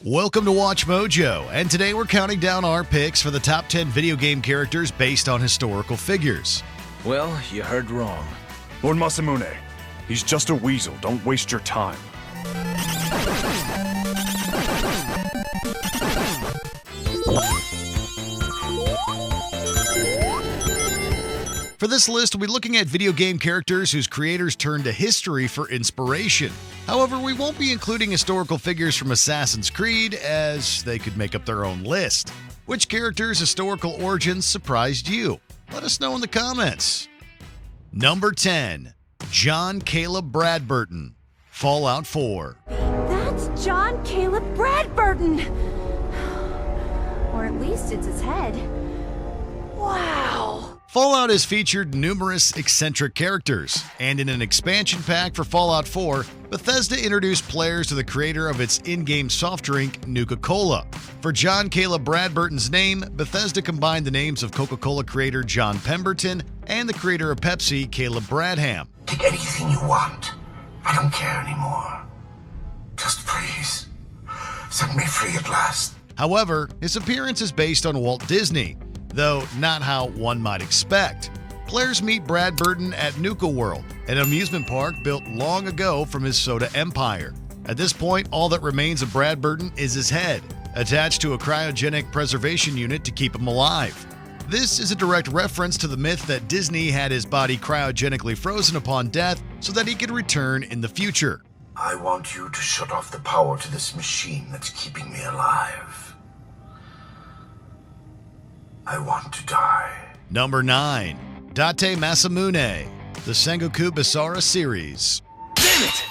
Welcome to Watch Mojo, and today we're counting down our picks for the top 10 video game characters based on historical figures. Well, you heard wrong. Lord Masamune, he's just a weasel. Don't waste your time. For this list, we'll be looking at video game characters whose creators turned to history for inspiration. However, we won't be including historical figures from Assassin's Creed, as they could make up their own list. Which character's historical origins surprised you? Let us know in the comments. Number 10. John-Caleb Bradberton, Fallout 4. That's John-Caleb Bradberton! Or at least it's his head. Wow! Fallout has featured numerous eccentric characters, and in an expansion pack for Fallout 4, Bethesda introduced players to the creator of its in-game soft drink, Nuka-Cola. For John-Caleb Bradberton's name, Bethesda combined the names of Coca-Cola creator John Pemberton and the creator of Pepsi, Caleb Bradham. Take anything you want. I don't care anymore. Just please, set me free at last. However, his appearance is based on Walt Disney, though not how one might expect. Players meet Bradberton at Nuka World, an amusement park built long ago from his soda empire. At this point, all that remains of Bradberton is his head, attached to a cryogenic preservation unit to keep him alive. This is a direct reference to the myth that Disney had his body cryogenically frozen upon death so that he could return in the future. I want you to shut off the power to this machine that's keeping me alive. I want to die. Number 9. Date Masamune, the Sengoku Basara series. Damn it!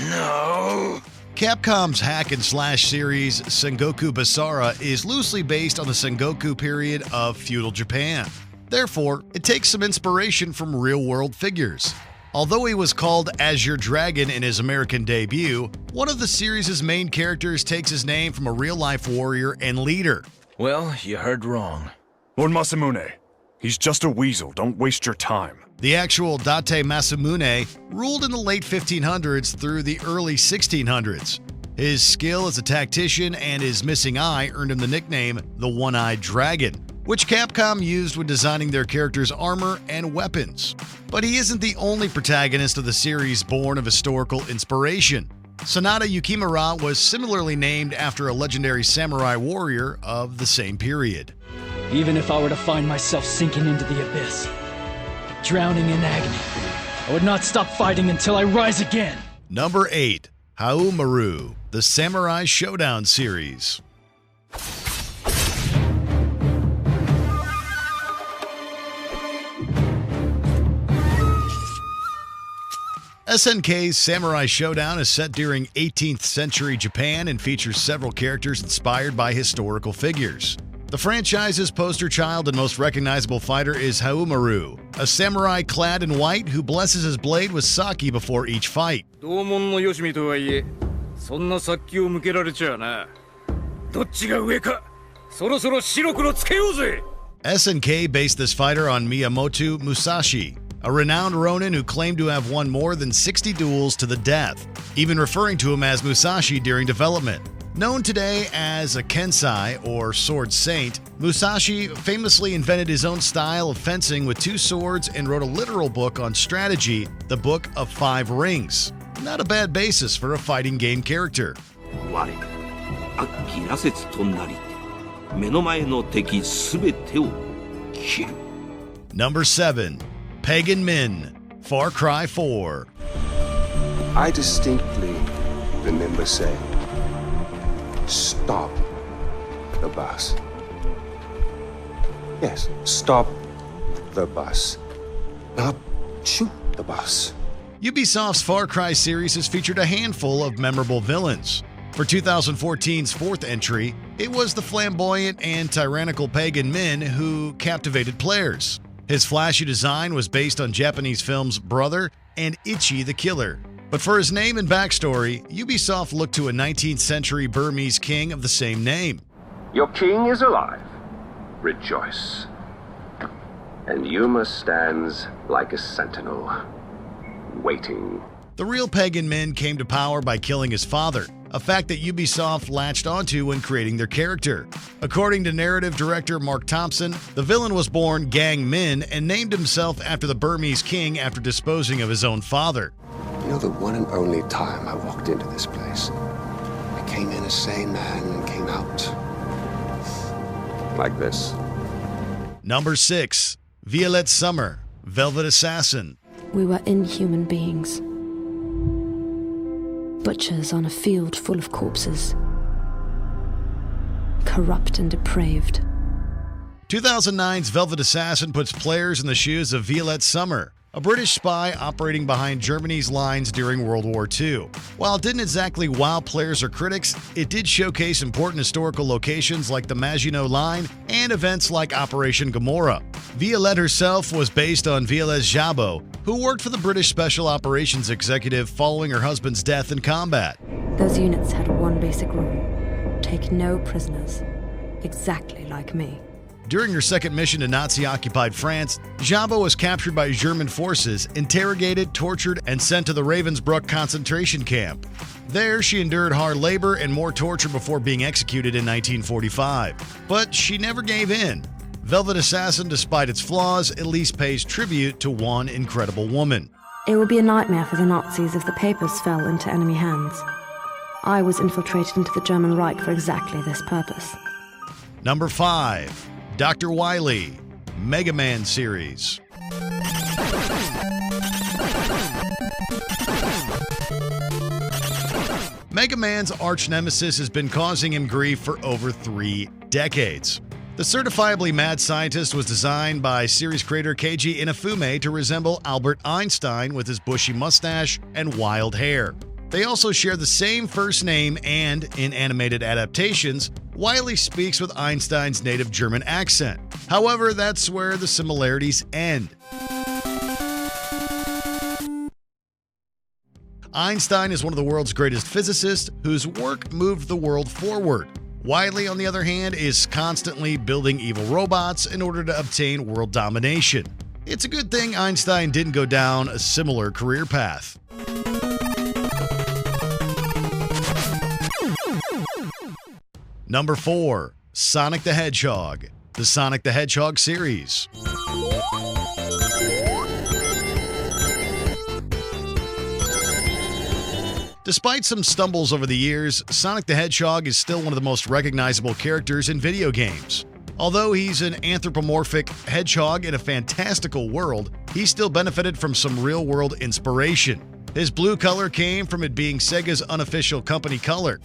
No! Capcom's hack-and-slash series Sengoku Basara is loosely based on the Sengoku period of feudal Japan. Therefore, it takes some inspiration from real-world figures. Although he was called Azure Dragon in his American debut, one of the series' main characters takes his name from a real-life warrior and leader. Well, you heard wrong. Lord Masamune, he's just a weasel. Don't waste your time. The actual Date Masamune ruled in the late 1500s through the early 1600s. His skill as a tactician and his missing eye earned him the nickname the One-Eyed Dragon, which Capcom used when designing their characters' armor and weapons. But he isn't the only protagonist of the series born of historical inspiration. Sanada Yukimura was similarly named after a legendary samurai warrior of the same period. Even if I were to find myself sinking into the abyss, drowning in agony, I would not stop fighting until I rise again. Number 8. Maroo, the Samurai Showdown series. SNK's Samurai Showdown is set during 18th century Japan and features several characters inspired by historical figures. The franchise's poster child and most recognizable fighter is Maroo, a samurai clad in white who blesses his blade with sake before each fight. SNK based this fighter on Miyamoto Musashi, a renowned ronin who claimed to have won more than 60 duels to the death, even referring to him as Musashi during development. Known today as a Kensai, or Sword Saint, Musashi famously invented his own style of fencing with 2 swords and wrote a literal book on strategy, the Book of 5 Rings. Not a bad basis for a fighting game character. Number 7. Pagan Min, Far Cry 4. I distinctly remember saying, "Stop the bus." Yes, stop the bus. Not shoot the bus. Ubisoft's Far Cry series has featured a handful of memorable villains. For 2014's 4th entry, it was the flamboyant and tyrannical Pagan Min who captivated players. His flashy design was based on Japanese films Brother and Ichi the Killer. But for his name and backstory, Ubisoft looked to a 19th century Burmese king of the same name. Your king is alive. Rejoice. And Yuma stands like a sentinel, waiting. The real Pagan Min came to power by killing his father, a fact that Ubisoft latched onto when creating their character. According to narrative director Mark Thompson, the villain was born Gang Min and named himself after the Burmese king after disposing of his own father. You know, the one and only time I walked into this place, I came in a sane man and came out like this. Number 6. Violet Summer, Velvet Assassin. We were inhuman beings. Butchers on a field full of corpses. Corrupt and depraved. 2009's Velvet Assassin puts players in the shoes of Violet Summer, a British spy operating behind Germany's lines during World War II. While it didn't exactly wow players or critics, it did showcase important historical locations like the Maginot Line and events like Operation Gomorrah. Violette herself was based on Violette Jabot, who worked for the British Special Operations Executive following her husband's death in combat. Those units had one basic rule: take no prisoners. Exactly like me. During her second mission to Nazi-occupied France, Jabot was captured by German forces, interrogated, tortured, and sent to the Ravensbrück concentration camp. There, she endured hard labor and more torture before being executed in 1945. But she never gave in. Velvet Assassin, despite its flaws, at least pays tribute to one incredible woman. It would be a nightmare for the Nazis if the papers fell into enemy hands. I was infiltrated into the German Reich for exactly this purpose. Number 5. Dr. Wily Mega Man series. Mega Man's arch nemesis has been causing him grief for over 3 decades. The certifiably mad scientist was designed by series creator Keiji Inafume to resemble Albert Einstein with his bushy mustache and wild hair. They also share the same first name and, in animated adaptations, Wily speaks with Einstein's native German accent. However, that's where the similarities end. Einstein is one of the world's greatest physicists whose work moved the world forward. Wily, on the other hand, is constantly building evil robots in order to obtain world domination. It's a good thing Einstein didn't go down a similar career path. Number 4. Sonic the Hedgehog, the Sonic the Hedgehog series. Despite some stumbles over the years, Sonic the Hedgehog is still one of the most recognizable characters in video games. Although he's an anthropomorphic hedgehog in a fantastical world, he still benefited from some real-world inspiration. His blue color came from it being Sega's unofficial company color.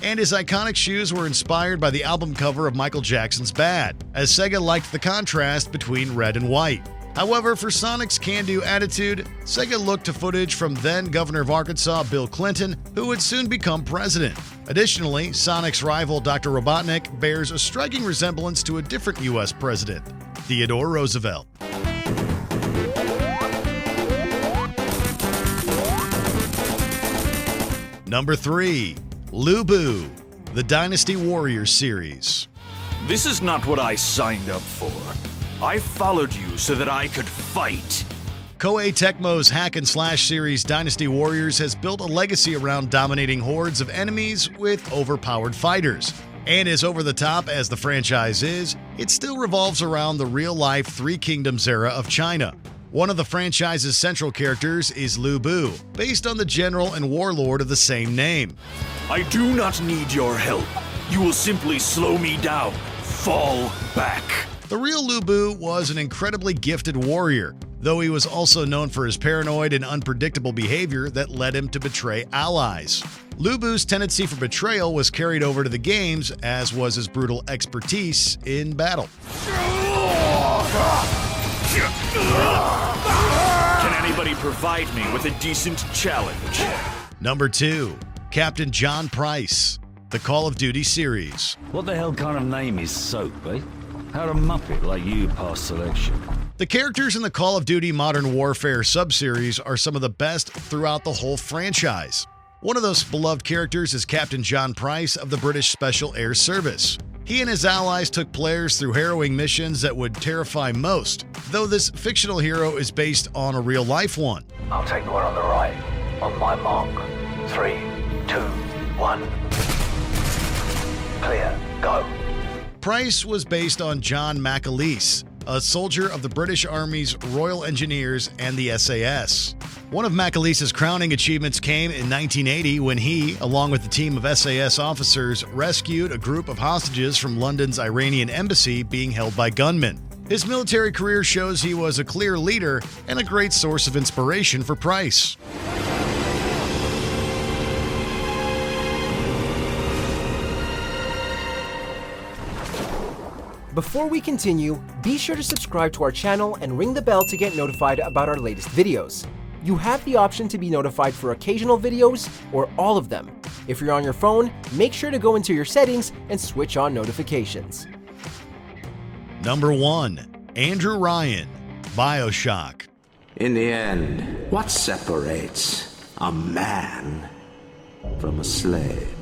And his iconic shoes were inspired by the album cover of Michael Jackson's Bad, as Sega liked the contrast between red and white. However, for Sonic's can-do attitude, Sega looked to footage from then-Governor of Arkansas Bill Clinton, who would soon become president. Additionally, Sonic's rival Dr. Robotnik bears a striking resemblance to a different U.S. president, Theodore Roosevelt. Number 3. Lubu, the Dynasty Warriors series. This is not what I signed up for. I followed you so that I could fight. Koei Tecmo's hack-and-slash series Dynasty Warriors has built a legacy around dominating hordes of enemies with overpowered fighters. And as over-the-top as the franchise is, it still revolves around the real-life Three Kingdoms era of China. One of the franchise's central characters is Lubu, based on the general and warlord of the same name. I do not need your help. You will simply slow me down. Fall back. The real Lubu was an incredibly gifted warrior, though he was also known for his paranoid and unpredictable behavior that led him to betray allies. Lubu's tendency for betrayal was carried over to the games, as was his brutal expertise in battle. Can anybody provide me with a decent challenge? Number 2. Captain John Price, the Call of Duty series. What the hell kind of name is Soap, eh? How'd a muppet like you pass selection? The characters in the Call of Duty Modern Warfare subseries are some of the best throughout the whole franchise. One of those beloved characters is Captain John Price of the British Special Air Service. He and his allies took players through harrowing missions that would terrify most, though this fictional hero is based on a real-life one. I'll take the one on the right. On my mark. 3, 2, 1. Clear. Go. Price was based on John McAleese, a soldier of the British Army's Royal Engineers and the SAS. One of McAleese's crowning achievements came in 1980 when he, along with a team of SAS officers, rescued a group of hostages from London's Iranian embassy being held by gunmen. His military career shows he was a clear leader and a great source of inspiration for Price. Before we continue, be sure to subscribe to our channel and ring the bell to get notified about our latest videos. You have the option to be notified for occasional videos or all of them. If you're on your phone, make sure to go into your settings and switch on notifications. Number 1. Andrew Ryan, BioShock. In the end, what separates a man from a slave?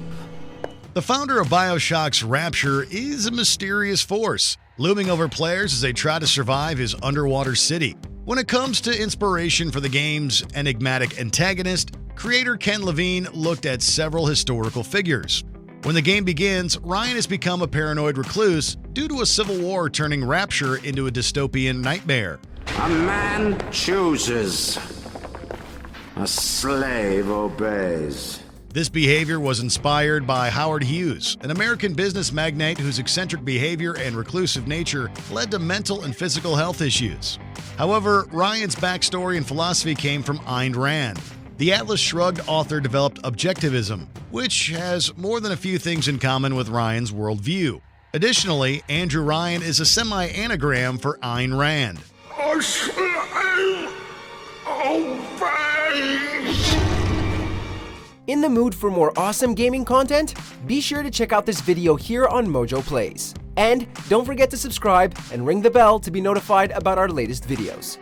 The founder of BioShock's Rapture is a mysterious force, looming over players as they try to survive his underwater city. When it comes to inspiration for the game's enigmatic antagonist, creator Ken Levine looked at several historical figures. When the game begins, Ryan has become a paranoid recluse due to a civil war turning Rapture into a dystopian nightmare. A man chooses. A slave obeys. This behavior was inspired by Howard Hughes, an American business magnate whose eccentric behavior and reclusive nature led to mental and physical health issues. However, Ryan's backstory and philosophy came from Ayn Rand. The Atlas Shrugged author developed objectivism, which has more than a few things in common with Ryan's worldview. Additionally, Andrew Ryan is a semi-anagram for Ayn Rand. A slave obeys. In the mood for more awesome gaming content? Be sure to check out this video here on Mojo Plays. And don't forget to subscribe and ring the bell to be notified about our latest videos.